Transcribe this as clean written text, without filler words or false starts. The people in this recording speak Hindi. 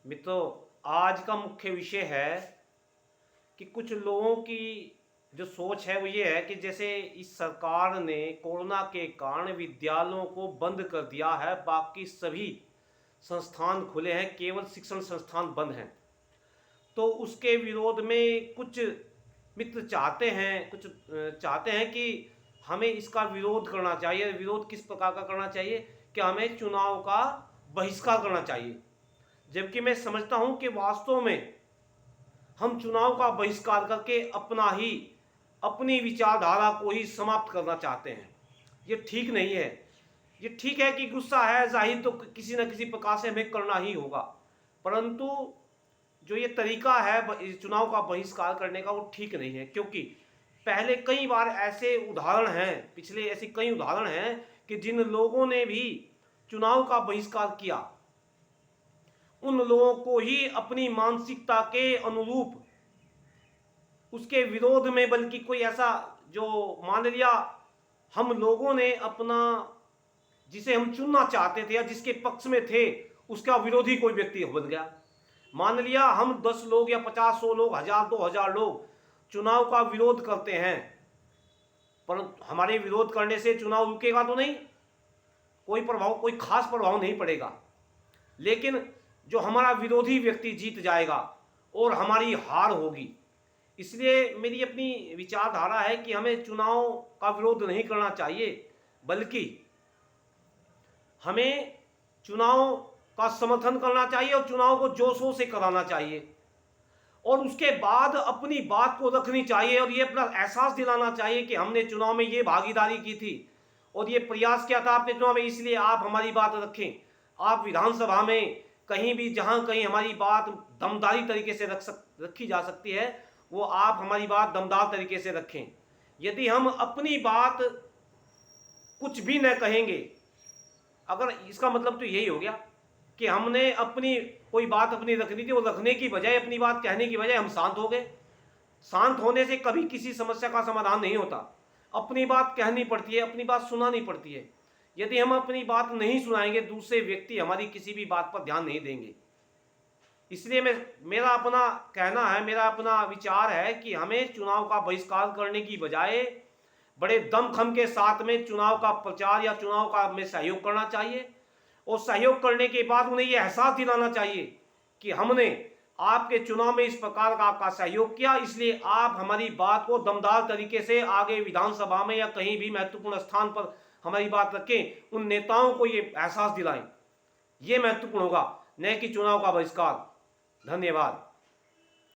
मित्रों, आज का मुख्य विषय है कि कुछ लोगों की जो सोच है वो ये है कि जैसे इस सरकार ने कोरोना के कारण विद्यालयों को बंद कर दिया है, बाकी सभी संस्थान खुले हैं, केवल शिक्षण संस्थान बंद हैं। तो उसके विरोध में कुछ मित्र चाहते हैं कि हमें इसका विरोध करना चाहिए। विरोध किस प्रकार का करना चाहिए कि हमें चुनाव का बहिष्कार करना चाहिए। जबकि मैं समझता हूं कि वास्तव में हम चुनाव का बहिष्कार करके अपनी विचारधारा को ही समाप्त करना चाहते हैं। ये ठीक नहीं है। ये ठीक है कि गुस्सा है, जाहिर तो किसी न किसी प्रकार से हमें करना ही होगा, परंतु जो ये तरीका है चुनाव का बहिष्कार करने का वो ठीक नहीं है। क्योंकि पहले कई बार ऐसे उदाहरण हैं, पिछले ऐसे कई उदाहरण हैं कि जिन लोगों ने भी चुनाव का बहिष्कार किया उन लोगों को ही अपनी मानसिकता के अनुरूप उसके विरोध में, बल्कि कोई ऐसा जो मान लिया हम लोगों ने अपना जिसे हम चुनना चाहते थे या जिसके पक्ष में थे उसका विरोधी कोई व्यक्ति बन गया। मान लिया हम 10 लोग या 50 100 लोग 1000 2000 लोग चुनाव का विरोध करते हैं, पर हमारे विरोध करने से चुनाव रुकेगा तो नहीं, कोई खास प्रभाव नहीं पड़ेगा। लेकिन जो हमारा विरोधी व्यक्ति जीत जाएगा और हमारी हार होगी। इसलिए मेरी अपनी विचारधारा है कि हमें चुनाव का विरोध नहीं करना चाहिए, बल्कि हमें चुनाव का समर्थन करना चाहिए और चुनाव को जोशों से कराना चाहिए और उसके बाद अपनी बात को रखनी चाहिए और ये अपना एहसास दिलाना चाहिए कि हमने चुनाव में ये भागीदारी की थी और ये प्रयास किया था आपके चुनाव में, इसलिए आप हमारी बात रखें। आप विधानसभा में कहीं भी जहां कहीं हमारी बात दमदारी तरीके से रखी जा सकती है, वो आप हमारी बात दमदार तरीके से रखें। यदि हम अपनी बात कुछ भी न कहेंगे, अगर इसका मतलब तो यही हो गया कि हमने अपनी कोई बात अपनी रखनी थी, वो रखने की बजाय, अपनी बात कहने की बजाय हम शांत हो गए। शांत होने से कभी किसी समस्या का समाधान नहीं होता। अपनी बात कहनी पड़ती है, अपनी बात सुनानी पड़ती है। यदि हम अपनी बात नहीं सुनाएंगे, दूसरे व्यक्ति हमारी किसी भी बात पर ध्यान नहीं देंगे। इसलिए मेरा अपना कहना है, मेरा अपना विचार है कि हमें चुनाव का बहिष्कार करने की बजाय बड़े दमखम के साथ में चुनाव का प्रचार या चुनाव का में सहयोग करना चाहिए और सहयोग करने के बाद उन्हें यह एहसास दिलाना चाहिए कि हमने आपके चुनाव में इस प्रकार का सहयोग किया, इसलिए आप हमारी बात को दमदार तरीके से आगे विधानसभा में या कहीं भी महत्वपूर्ण स्थान पर हमारी बात रखें। उन नेताओं को ये एहसास दिलाएं। ये महत्वपूर्ण होगा, न कि चुनाव का बहिष्कार। धन्यवाद।